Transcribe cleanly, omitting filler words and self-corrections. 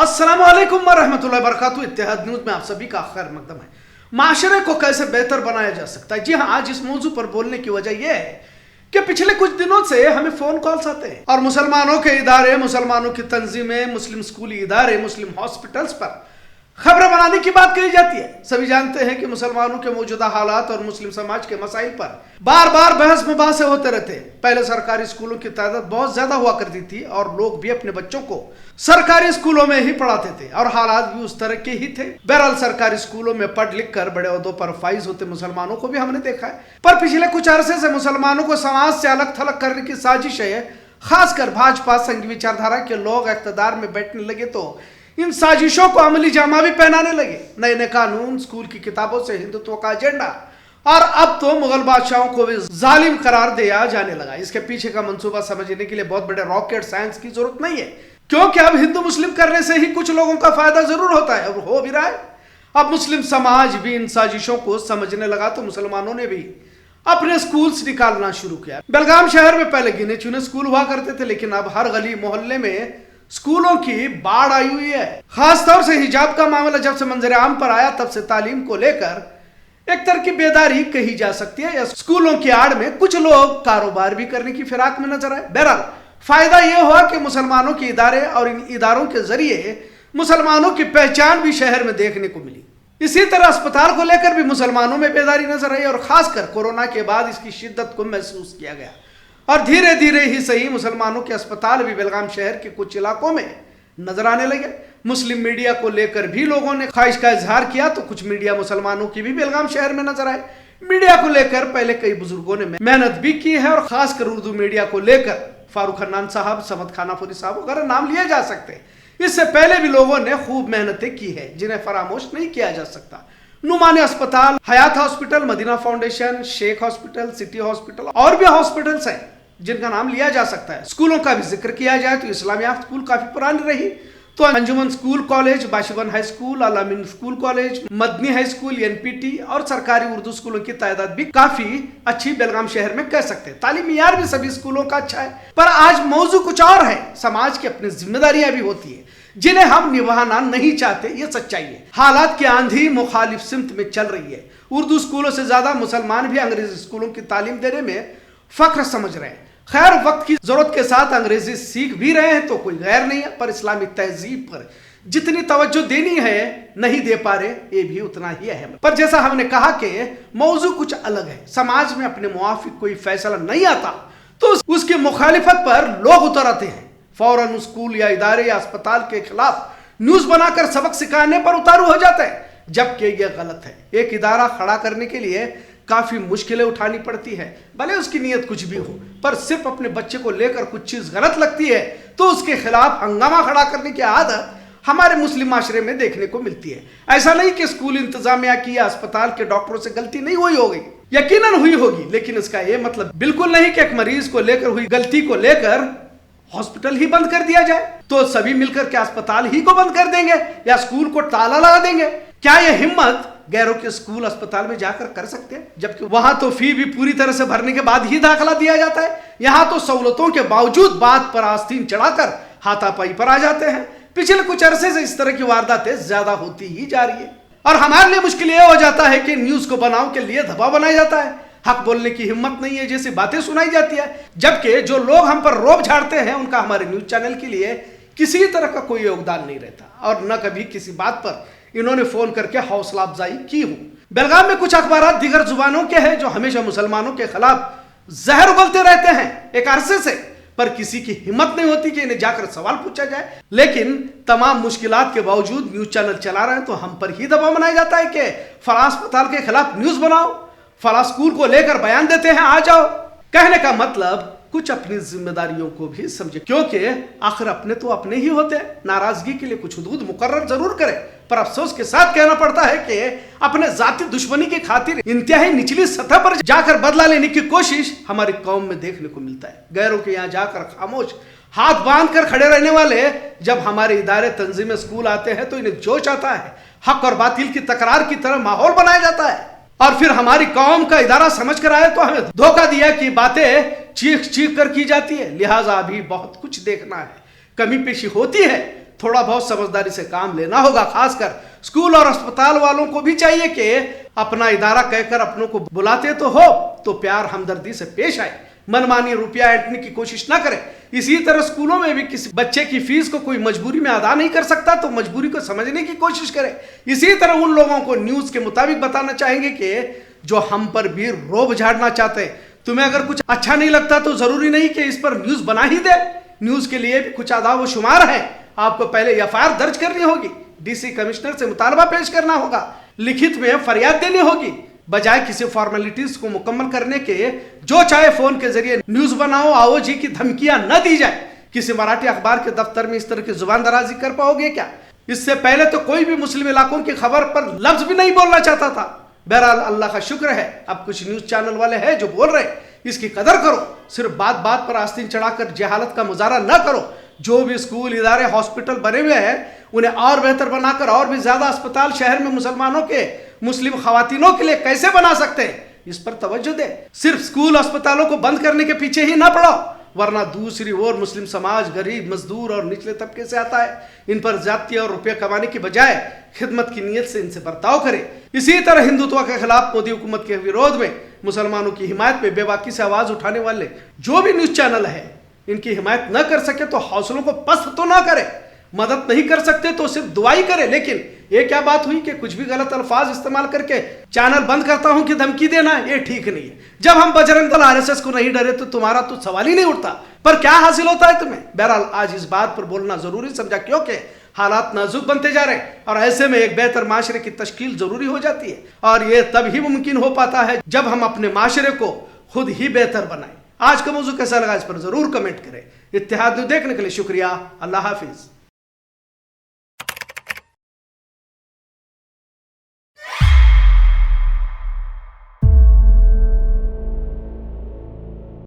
अस्सलाम वालेकुम वरहमतुल्लाहि वबरकातुहू। इत्तेहाद न्यूज़ में आप सभी का खैर मकदम है। माशरे को कैसे बेहतर बनाया जा सकता है। जी हाँ, आज इस मौजू पर बोलने की वजह यह है कि पिछले कुछ दिनों से हमें फोन कॉल्स आते हैं और मुसलमानों के इदारे, मुसलमानों की तंजीमें, मुस्लिम स्कूली इदारे, मुस्लिम हॉस्पिटल्स पर खबरें बनाने की बात कही जाती है। सभी जानते हैं कि मुसलमानों के मौजूदा हालात और मुस्लिम समाज के मसाइल पर बार बार बहस मुबासे होते रहते हैं। पहले सरकारी स्कूलों की तादाद बहुत ज्यादा हुआ करती थी और लोग भी अपने बच्चों को सरकारी स्कूलों में ही पढ़ाते थे और हालात भी उस तरह के ही थे। बहरहाल सरकारी स्कूलों में पढ़ लिख कर बड़े ओहदों पर फाइज होते मुसलमानों को भी हमने देखा है, पर पिछले कुछ अरसे से मुसलमानों को समाज से अलग थलग करने की साजिश है। खासकर भाजपा संघ विचारधारा के लोग इख्तियार में बैठने लगे तो इन साजिशों को अमली जामा भी पहनाने लगे। नए नए कानून, स्कूल की किताबों से हिंदुत्व का एजेंडा और अब तो मुगल बादशाहों को भी जालिम करार दिया जाने लगा। इसके पीछे का मंसूबा समझने के लिए बहुत बड़े रॉकेट साइंस की जरूरत नहीं है, क्योंकि अब हिंदू मुस्लिम करने से ही कुछ लोगों का फायदा जरूर होता है और हो भी रहा है। अब मुस्लिम समाज भी इन साजिशों को समझने लगा तो मुसलमानों ने भी अपने स्कूल्स निकालना शुरू किया। बेलगाम शहर में पहले गिने चुने स्कूल हुआ करते थे, लेकिन अब हर गली मोहल्ले में स्कूलों की बाढ़ आई हुई है। खासतौर से हिजाब का मामला जब से मंजर आम पर आया तब से तालीम को लेकर एक तरह की बेदारी कही जा सकती है। स्कूलों की आड़ में कुछ लोग कारोबार भी करने की फिराक में नजर आए। बहरहाल फायदा यह हुआ कि मुसलमानों के इदारे और इन इदारों के जरिए मुसलमानों की पहचान भी शहर में देखने को मिली। इसी तरह अस्पताल को लेकर भी मुसलमानों में बेदारी नजर आई और खासकर कोरोना के बाद इसकी शिद्दत को महसूस किया गया और धीरे धीरे ही सही मुसलमानों के अस्पताल भी बेलगाम शहर के कुछ इलाकों में नजर आने लगे। मुस्लिम मीडिया को लेकर भी लोगों ने ख्वाहिश का इजहार किया तो कुछ मीडिया मुसलमानों की भी बेलगाम शहर में नजर आए। मीडिया को लेकर पहले कई बुजुर्गों ने मेहनत भी की है और खासकर उर्दू मीडिया को लेकर फारूक हन्नान साहब, समद खानापुरी साहब वगैरह नाम लिए जा सकते हैं। इससे पहले भी लोगों ने खूब मेहनतें की है जिन्हें फरामोश नहीं किया जा सकता। नुमानी अस्पताल, Hayat hospital, Madina foundation, Sheikh hospital, city hospital और भी हॉस्पिटल्स हैं जिनका नाम लिया जा सकता है। स्कूलों का भी जिक्र किया जाए तो इस्लामिया स्कूल काफी पुरानी रही तो Anjuman school college, Bashivan high school, Alameen school college, Madni high school, NPT और सरकारी उर्दू स्कूलों की तादाद भी काफी अच्छी बेलगाम शहर में कह सकते हैं। तालीमी यार भी सभी स्कूलों का अच्छा है, पर आज मौजू कुछ और है। समाज की अपनी जिम्मेदारियां भी होती है जिन्हें हम निभाना नहीं चाहते, ये सच्चाई है। हालात की आंधी मुखालिफ सिमत में चल रही है। उर्दू स्कूलों से ज्यादा मुसलमान भी अंग्रेजी स्कूलों की तालीम देने में फख्र समझ रहे हैं। खैर, वक्त की जरूरत के साथ अंग्रेजी सीख भी रहे हैं तो कोई गैर नहीं है, पर इस्लामी तहजीब पर जितनी तवज्जो देनी है नहीं दे पा रहे, ये भी उतना ही अहम। पर जैसा हमने कहा कि मौजू कुछ अलग है। समाज में अपने मुआफिक कोई फैसला नहीं आता तो उसकी मुखालिफत पर लोग उतर आते हैं। फौरन स्कूल या इदारे या अस्पताल के खिलाफ न्यूज बनाकर सबक सिखाने पर उतारू हो जाता है, जबकि यह गलत है। एक इदारा खड़ा करने के लिए काफी मुश्किलें उठानी पड़ती है, भले उसकी नीयत कुछ भी हो, पर सिर्फ अपने बच्चे को लेकर कुछ चीज गलत लगती है तो उसके खिलाफ हंगामा खड़ा करने की आदत हमारे मुस्लिम माशरे में देखने को मिलती है। ऐसा नहीं कि स्कूल इंतजामिया की या अस्पताल के डॉक्टरों से गलती नहीं हुई होगी, यकीनन हुई होगी, लेकिन इसका यह मतलब बिल्कुल नहीं कि एक मरीज को लेकर हुई गलती को लेकर हॉस्पिटल ही बंद कर दिया जाए। तो सभी मिलकर के अस्पताल ही को बंद कर देंगे या स्कूल को ताला लगा देंगे? क्या यह हिम्मत गैरों के स्कूल अस्पताल में जाकर कर सकते हैं, जबकि वहां तो फी भी पूरी तरह से भरने के बाद ही दाखिला दिया जाता है। यहां तो सहूलतों के बावजूद बात पर आस्तीन चढ़ाकर हाथापाई पर आ जाते हैं। पिछले कुछ अरसे से इस तरह की वारदातें ज्यादा होती ही जा रही है और हमारे लिए मुश्किल यह हो जाता है कि न्यूज को बनाओ के लिए दबाव बनाया जाता है। हक बोलने की हिम्मत नहीं है जैसी बातें सुनाई जाती है, जबकि जो लोग हम पर रोब झाड़ते हैं उनका हमारे न्यूज चैनल के लिए किसी तरह का कोई योगदान नहीं रहता और न कभी किसी बात पर इन्होंने फोन करके हौसला अफजाई की हो। बेलगाम में कुछ अखबार दीगर जुबानों के हैं जो हमेशा मुसलमानों के खिलाफ जहर उगलते रहते हैं एक अरसे से, पर किसी की हिम्मत नहीं होती कि इन्हें जाकर सवाल पूछा जाए। लेकिन तमाम मुश्किलात के बावजूद न्यूज चैनल चला रहे हैं तो हम पर ही दबाव बनाया जाता है कि फलां अस्पताल के खिलाफ न्यूज बनाओ, फलां स्कूल को लेकर बयान देते हैं, आ जाओ। कहने का मतलब कुछ अपनी जिम्मेदारियों को भी समझे, क्योंकि आखिर अपने तो अपने ही होते हैं। नाराजगी के लिए कुछ हदूद मुकर्रर जरूर करें, पर अफसोस के साथ कहना पड़ता है कि अपने जाती दुश्मनी की खातिर इंतहाई निचली सतह पर जाकर बदला लेने की कोशिश हमारी कौम में देखने को मिलता है। गैरों के यहाँ जाकर खामोश हाथ बांध कर खड़े रहने वाले जब हमारे इदारे तंजीमें स्कूल आते हैं तो इन्हें जोश आता है। हक और बातिल की तकरार की तरह माहौल बनाया जाता है और फिर हमारी कौम का इदारा समझ कर आए तो हमें धोखा दिया कि बातें चीख चीख कर की जाती है। लिहाजा अभी बहुत कुछ देखना है, कमी पेशी होती है थोड़ा बहुत समझदारी से काम लेना होगा। खासकर स्कूल और अस्पताल वालों को भी चाहिए कि अपना इदारा कहकर अपनों को बुलाते तो हो तो प्यार हमदर्दी से पेश आए, मनमानी रुपया ऐंठने की कोशिश ना करे। इसी तरह स्कूलों में भी किसी बच्चे की फीस को कोई मजबूरी में अदा नहीं कर सकता तो मजबूरी को समझने की कोशिश करे। इसी तरह उन लोगों को न्यूज के मुताबिक बताना चाहेंगे कि जो हम पर भी रोब झाड़ना चाहते हैं, तुम्हें अगर कुछ अच्छा नहीं लगता तो जरूरी नहीं कि इस पर न्यूज बना ही दे। न्यूज के लिए भी कुछ आदाब व शुमार है। आपको पहले एफआईआर दर्ज करनी होगी, डीसी कमिश्नर से मुतालबा पेश करना होगा, लिखित में फरियाद देनी होगी। बजाय किसी फॉर्मेलिटीज को मुकम्मल करने के जो चाहे फोन के जरिए न्यूज बनाओ आओ जी की धमकियां न दी जाए। किसी मराठी अखबार के दफ्तर में इस तरह की जुबान दराजी कर पाओगे क्या? इससे पहले तो कोई भी मुस्लिम इलाकों की खबर पर लफ्ज भी नहीं बोलना चाहता था। बहरहाल अल्लाह का शुक्र है अब कुछ न्यूज चैनल वाले हैं जो बोल रहे हैं, इसकी कदर करो। सिर्फ बात बात पर आस्तीन चढ़ाकर जहालत का मुजाहरा न करो। जो भी स्कूल इदारे हॉस्पिटल बने हुए हैं उन्हें और बेहतर बनाकर और भी ज्यादा अस्पताल शहर में मुसलमानों के मुस्लिम खवातीनों के लिए कैसे बना सकते हैं, इस पर तवज्जो दे। सिर्फ स्कूल अस्पतालों को बंद करने के पीछे ही ना पड़ो, वरना दूसरी ओर मुस्लिम समाज गरीब मजदूर और निचले तबके से आता है। इन पर जाति और रुपया कमाने की बजाय खिदमत की नीयत से इनसे बर्ताव करे। इसी तरह हिंदुत्व के खिलाफ मोदी हुकूमत के विरोध में मुसलमानों की हिमायत में बेबाकी से आवाज उठाने वाले जो भी न्यूज चैनल है, इनकी हिमायत न कर सके तो हौसलों को पस्त तो ना करे, मदद नहीं कर सकते तो सिर्फ दुआई करे। लेकिन ये क्या बात हुई कि कुछ भी गलत अल्फाज इस्तेमाल करके चैनल बंद करता हूं कि धमकी देना, ये ठीक नहीं है। जब हम बजरंग दल आरएसएस को नहीं डरे तो तुम्हारा तो सवाल ही नहीं उठता। पर क्या हासिल होता है तुम्हें? बहरहाल आज इस बात पर बोलना जरूरी समझा क्योंकि हालात नाजुक बनते जा रहे हैं और ऐसे में एक बेहतर माशरे की तश्कील जरूरी हो जाती है। और ये तभी मुमकिन हो पाता है जब हम अपने माशरे को खुद ही बेहतर बनाएं। आज का मौजू कैसा लगा इस पर जरूर कमेंट करें। इत्तेहाद न्यूज़ देखने के लिए शुक्रिया। अल्लाह हाफिज।